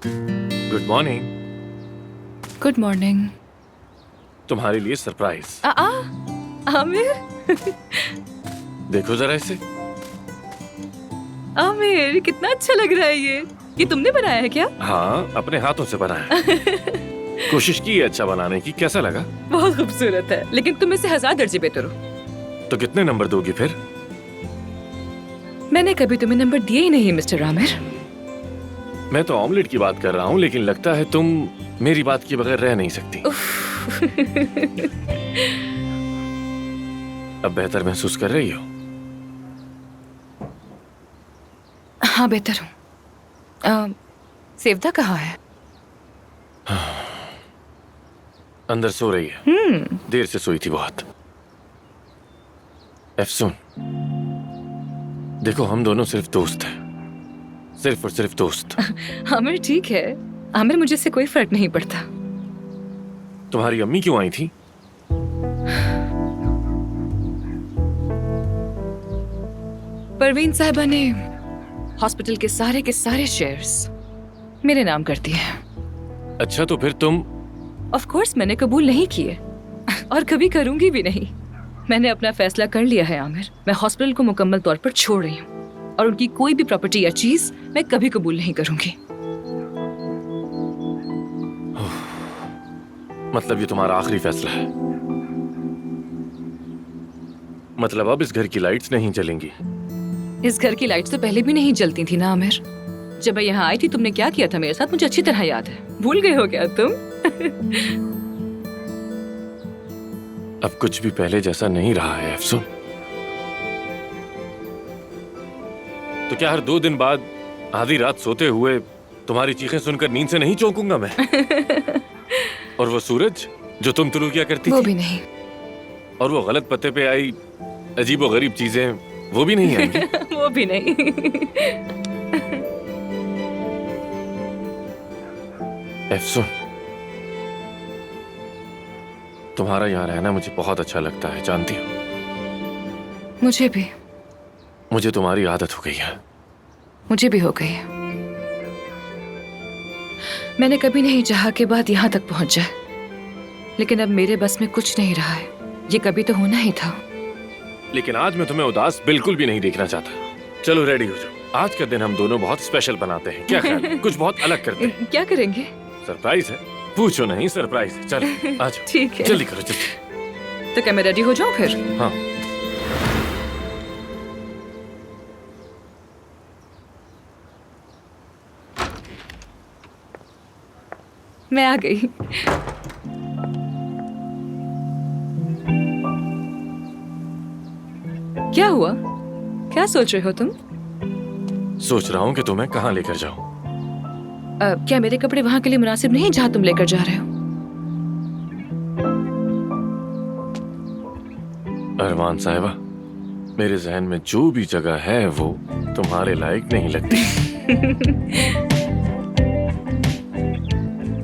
Good morning. Good morning. तुम्हारे लिए surprise. Aamir. देखो जरा इसे। आमिर, कितना अच्छा लग रहा है ये तुमने बनाया है क्या? हाँ, अपने हाथों से बनाया है। कोशिश की है अच्छा बनाने की। कैसा लगा? बहुत खूबसूरत है, लेकिन तुम इससे 1000 दर्जे बेहतर हो। तो कितने नंबर दोगी फिर? मैंने कभी तुम्हें नंबर दिए ही नहीं मिस्टर आमिर। मैं तो ऑमलेट की बात कर रहा हूँ, लेकिन लगता है तुम मेरी बात के बगैर रह नहीं सकती। अब बेहतर महसूस कर रही हो? हाँ, बेहतर हूँ। सेवदा कहाँ है? अंदर सो रही है। देर से सोई थी बहुत। एफसून, देखो हम दोनों सिर्फ दोस्त हैं, सिर्फ और सिर्फ दोस्त। आमिर ठीक है। आमिर, मुझे इससे कोई फर्क नहीं पड़ता। तुम्हारी अम्मी क्यों आई थी? परवीन साहिबा ने हॉस्पिटल के सारे शेयर्स मेरे नाम कर दिए हैं। अच्छा, तो फिर तुम? ऑफ कोर्स मैंने कबूल नहीं किए और कभी करूंगी भी नहीं। मैंने अपना फैसला कर लिया है आमिर। मैं हॉस्पिटल को मुकम्मल तौर पर छोड़ रही हूँ और उनकी कोई भी प्रॉपर्टी या चीज मैं कभी कबूल नहीं करूंगी। मतलब ये तुम्हारा आखिरी फैसला है? मतलब अब इस घर की लाइट्स नहीं जलेंगी? इस घर की लाइट्स तो पहले भी नहीं जलती थी ना आमिर। जब मैं यहाँ आई थी तुमने क्या किया था मेरे साथ, मुझे अच्छी तरह याद है। भूल गए हो क्या तुम? अब कुछ भी पहले जैसा नहीं रहा है अफसोस। तो क्या हर 2 दिन बाद आधी रात सोते हुए तुम्हारी चीखें सुनकर नींद से नहीं चौंकूंगा मैं? और वो सूरज जो तुम तुलू किया करती वो थी? भी नहीं। और वो गलत पते पे आई अजीबो गरीब चीजें, वो भी नहीं आएंगी? वो भी नहीं। एफसून, तुम्हारा यहाँ रहना मुझे बहुत अच्छा लगता है, जानती हो? मुझे भी। मुझे तुम्हारी आदत हो गई है। मुझे भी हो गई है। मैंने कभी नहीं चाहा कि बात यहाँ तक पहुंच जाए, लेकिन अब मेरे बस में कुछ नहीं रहा है। ये कभी तो होना ही था। लेकिन आज मैं तुम्हें उदास बिल्कुल भी नहीं देखना चाहता। चलो रेडी हो जाओ। आज का दिन हम दोनों बहुत स्पेशल बनाते हैं। क्या ख्याल है? कुछ बहुत अलग करते हैं। क्या करेंगे? सरप्राइज है। पूछो नहीं, सरप्राइज है। चलो आ जाओ। ठीक है। जल्दी करो जल्दी। तो क्या मैं रेडी हो जाऊं फिर? हाँ। मैं आ गई। क्या हुआ? क्या सोच रहे हो तुम? सोच रहा हूँ कि तुम्हें कहाँ लेकर जाऊँ। क्या मेरे कपड़े वहां के लिए मुनासिब नहीं जहां तुम लेकर जा रहे हो? अरमान साहिबा, मेरे जहन में जो भी जगह है वो तुम्हारे लायक नहीं लगती।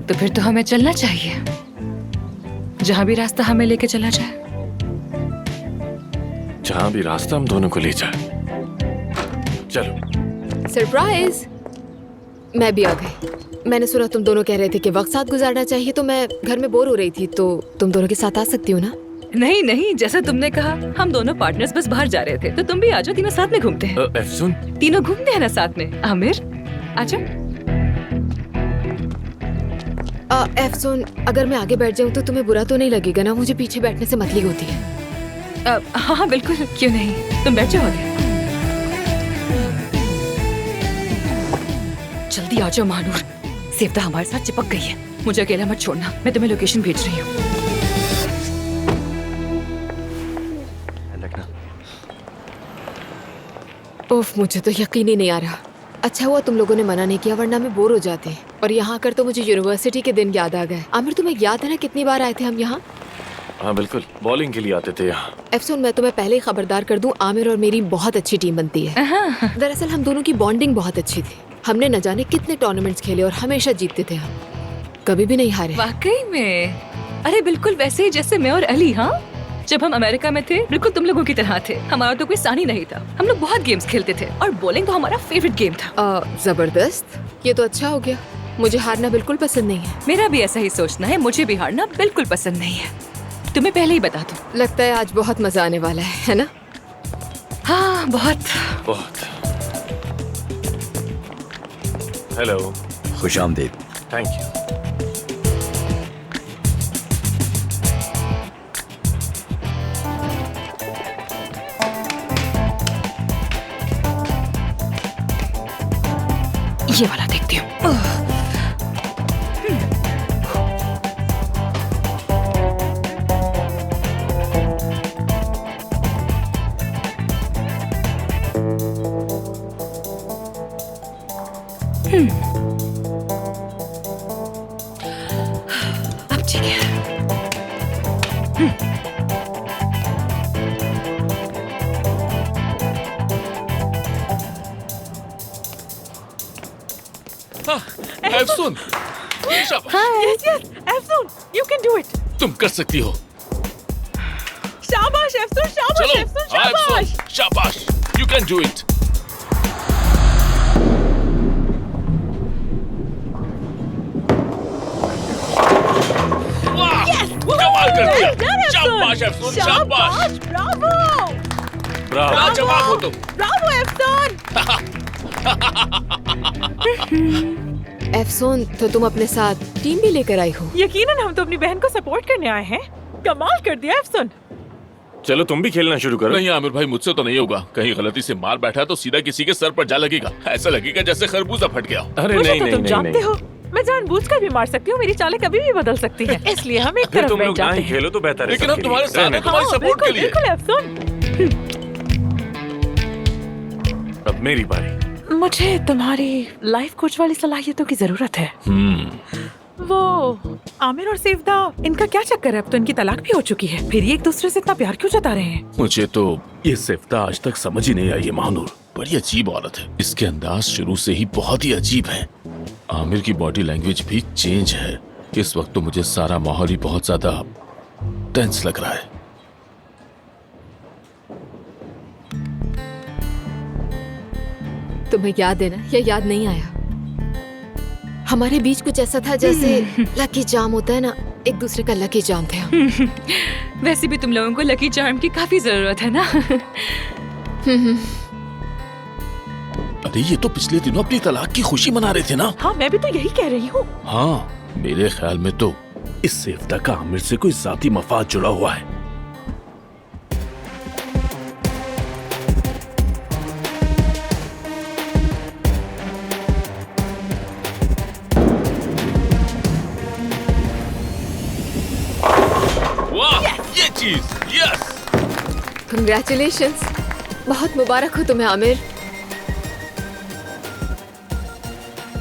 तो फिर तो हमें चलना चाहिए, जहां भी रास्ता हमें लेके चला जाए। जहाँ भी रास्ता हम दोनों को ले जाए। चलो। सरप्राइज! मैं भी आ गई। मैंने सुना तुम दोनों कह रहे थे कि वक्त साथ गुजारना चाहिए, तो मैं घर में बोर हो रही थी, तो तुम दोनों के साथ आ सकती हो ना? नहीं नहीं, जैसा तुमने कहा। हम दोनों पार्टनर्स बस बाहर जा रहे थे, तो तुम भी आ जाओ। तीनों साथ में घूमते हैं। एफसून, तीनों घूमते हैं ना साथ में। आमिर आजा। एफसून, अगर मैं आगे बैठ जाऊं तो तुम्हें बुरा तो नहीं लगेगा ना? मुझे पीछे बैठने से मतली होती है। हाँ हाँ बिल्कुल, क्यों नहीं। तुम बैठ जाओ आगे। जल्दी आ जाओ महानूर। सेवदा हमारे साथ चिपक गई है। मुझे अकेला मत छोड़ना। मैं तुम्हें लोकेशन भेज रही हूँ। ओफ, मुझे तो यकीन ही नहीं आ रहा। अच्छा हुआ तुम लोगों ने मना नहीं किया, वरना मैं बोर हो जाती। और यहाँ आकर तो मुझे यूनिवर्सिटी के दिन याद आ गए। आमिर, तुम्हें याद है ना कितनी बार आए थे हम यहाँ? हाँ बिल्कुल, बॉलिंग के लिए आते थे यहाँ। एफसून, मैं तुम्हें पहले ही खबरदार कर दूं, आमिर और मेरी बहुत अच्छी टीम बनती है। दरअसल हम दोनों की बॉन्डिंग बहुत अच्छी थी। हमने न जाने कितने टूर्नामेंट्स खेले और हमेशा जीतते थे। हम कभी भी नहीं हारे। वाकई में? अरे बिल्कुल वैसे ही जैसे मैं और अली। हाँ, जब हम अमेरिका में थे बिल्कुल तुम लोगों की तरह थे। हमारा तो कोई सानी नहीं था। हम लोग बहुत गेम्स खेलते थे और बॉलिंग तो हमारा फेवरेट गेम था। जबरदस्त, ये तो अच्छा हो गया। मुझे हारना बिल्कुल पसंद नहीं है। मेरा भी ऐसा ही सोचना है, मुझे भी हारना बिल्कुल पसंद नहीं है। तुम्हें पहले ही बता दूं। लगता है आज बहुत मजा आने वाला है ना? हाँ, बहुत। बहुत। हेलो। खुशामदीद। Thank you. ये वाला देखती हूँ। अब ठीक है। एफसून, Yes, Efsun, you can do it. तुम कर सकती हो। शाबाश Efsun, शाबाश चलो, Efsun, हाँ, शाबाश। एफसून, शाबाश, you can do it. वाह, कमाल कर दिया। शाबाश एफसून, शाबाश। Bravo, Bravo. लाजवाब हो तुम। Bravo Efsun। एफसोन, तो तुम अपने साथ टीम भी लेकर आई हो? यकीनन हम तो अपनी बहन को सपोर्ट करने आए हैं। कमाल कर दिया Efsun। चलो तुम भी खेलना शुरू करो। नहीं आमिर भाई, मुझसे तो नहीं होगा। कहीं गलती से मार बैठा तो सीधा किसी के सर पर जा लगेगा। ऐसा लगेगा जैसे खरबूजा फट गया। अरे मुझे नहीं तो नहीं तुम नहीं जानते नहीं। हो, मैं जानबूझकर भी मार सकती हूँ। मेरी चालें कभी भी बदल सकती हैं। इसलिए हम एक फिर तरफ तुम बैठ लोग ना जाते ही हैं। खेलो तो बेहतर है। लेकिन हम सबके तुम्हारे लिए। साथ हैं, रहने दो। तुम्हारी हाँ, सपोर्ट के लिए। बिल्कुल Efsun। अब मेरी बारी। मुझे तुम्हारी लाइफ कोच वाली सलाहियतों की जरूरत है। वो आमिर और सेवदा, इनका क्या चक्कर है? अब तो इनकी तलाक भी हो चुकी है, फिर ये एक दूसरे से इतना प्यार क्यों जता रहे हैं? मुझे तो ये सिफ्ता आज तक समझ ही नहीं आई है महानूर। बड़ी अजीब औरत है। इसके अंदाज शुरू से ही बहुत ही अजीब है। आमिर की बॉडी लैंग्वेज भी चेंज है। इस वक्त तो मुझे सारा माहौल ही बहुत ज्यादा टेंस लग रहा है। तुम्हें याद है ना, या याद नहीं आया? हमारे बीच कुछ ऐसा था जैसे लकी चार्म होता है ना, एक दूसरे का लकी चार्म थे हम। वैसे भी तुम लोगों को लकी चार्म की काफी जरूरत है ना। अरे ये तो पिछले दिनों अपनी तलाक की खुशी मना रहे थे ना। हाँ, मैं भी तो यही कह रही हूँ। हाँ, मेरे ख्याल में तो इस सिफ्ता का आमिर से कोई जाती मफाद जुड़ा हुआ है। ये चीज, यस। कंग्रेचुलेशंस, बहुत मुबारक हो तुम्हें आमिर।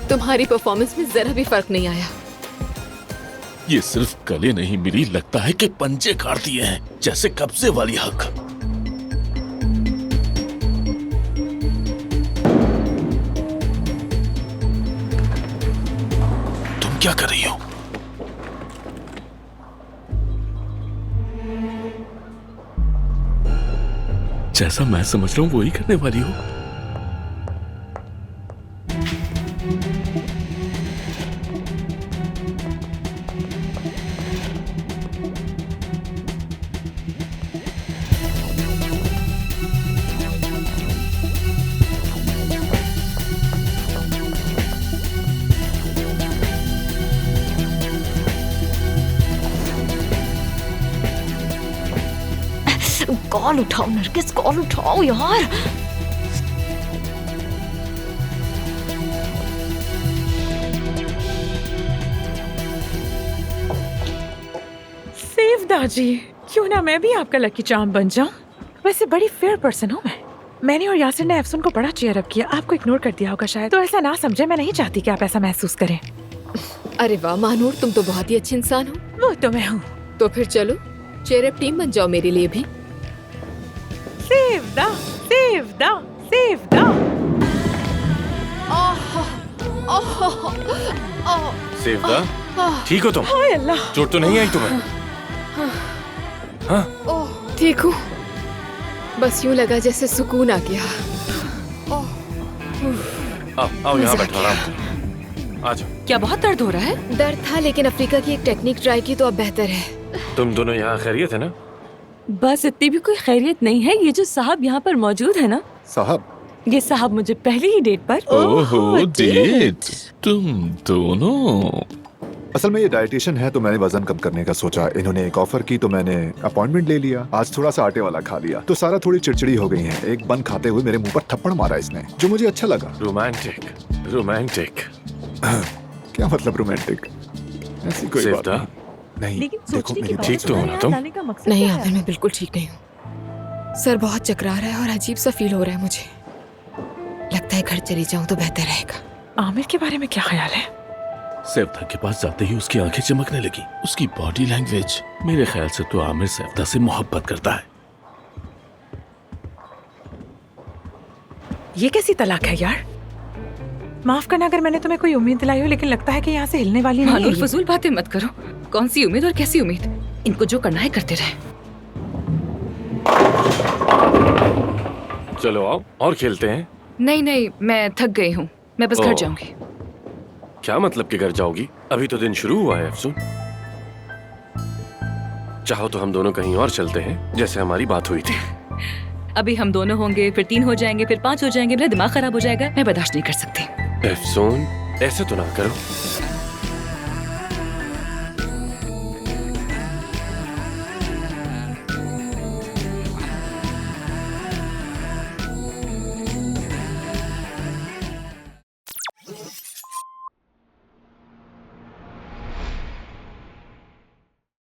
तुम्हारी परफॉर्मेंस में जरा भी फर्क नहीं आया। ये सिर्फ गले नहीं मिली, लगता है कि पंजे काट दिए हैं, जैसे कब्जे वाली हक। तुम क्या कर रही हो? जैसा मैं समझ रहा हूं वही करने वाली हो। कॉल उठाओ नरगिस, कॉल उठाओ यार। सेवदा जी, क्यों ना मैं भी आपका लकी चार्म बन जाऊं? वैसे बड़ी फेयर पर्सन हूँ मैं। मैंने और यासिर ने एफसून को बड़ा चीयर अप किया, आपको इग्नोर कर दिया होगा शायद। तो ऐसा ना समझे, मैं नहीं चाहती कि आप ऐसा महसूस करें। अरे वाह महानूर, तुम तो बहुत ही अच्छी इंसान हो। वो तो मैं हूँ। तो फिर चलो चेयर अप टीम बन जाओ मेरे लिए भी। सेवदा, सेवदा, सेवदा। सेवदा, ठीक हो तुम? हाय अल्लाह। चोट तो नहीं आई तुम्हें? हाँ? ओह ठीक हूँ, बस यूं लगा जैसे सुकून आ गया। आओ यहाँ बैठो, आराम करो। आ जाओ। क्या बहुत दर्द हो रहा है? दर्द था, लेकिन अफ्रीका की एक टेक्निक ट्राई की तो अब बेहतर है। तुम दोनों यहाँ खैरियत है ना? बस इतनी भी कोई खैरियत नहीं है। ये जो साहब यहाँ पर मौजूद है ना, साहब, ये साहब मुझे पहली ही डेट पर ओहो डेट, तुम दोनों। असल में ये डाइटिशियन है तो मैंने वजन कम करने का सोचा। इन्होंने एक ऑफर की तो मैंने अपॉइंटमेंट ले लिया। आज थोड़ा सा आटे वाला खा लिया तो सारा थोड़ी चिड़चिड़ी हो गई है। एक बन खाते हुए मेरे मुंह पर थप्पड़ मारा इसने, जो मुझे अच्छा लगा। Romantic, romantic. क्या मतलब रोमांटिक? ऐसी कोई बात सेफ्ता? नहीं। लेकिन देखो सोचने मेरी की बात ठीक तो हो ना तुम? जाने का मकसद नहीं क्या आमिर, है? मैं बिल्कुल ठीक नहीं हूँ। सर बहुत चकरा रहा है और अजीब सा फील हो रहा है मुझे। लगता है घर चली जाऊं तो बेहतर रहेगा। आमिर के बारे में क्या ख्याल है? सेफ्ता के पास जाते ही उसकी आंखें चमकने लगी। उसकी बॉडी लैंग्वेज, मेरे ख्याल से तो आमिर सेफ्ता से मोहब्बत करता है। ये कैसी तलाक है यार? माफ करना अगर मैंने तुम्हें कोई उम्मीद दिलाई हो, लेकिन लगता है कि यहाँ से हिलने वाली नहीं है मानूर, ये। फजूल बातें मत करो। कौन सी उम्मीद और कैसी उम्मीद? इनको जो करना है करते रहे। चलो आओ और खेलते हैं। नहीं नहीं, मैं थक गई हूँ, मैं बस घर ओह। जाऊंगी। क्या मतलब कि घर जाओगी? अभी तो दिन शुरू हुआ है अफसून। चाहो तो हम दोनों कहीं और चलते हैं, जैसे हमारी बात हुई थी। अभी हम दोनों होंगे, फिर 3 हो जाएंगे, फिर 5 हो जाएंगे। मेरा दिमाग खराब हो जाएगा। मैं बर्दाश्त नहीं कर सकती। अफसून, ऐसे तो ना करो।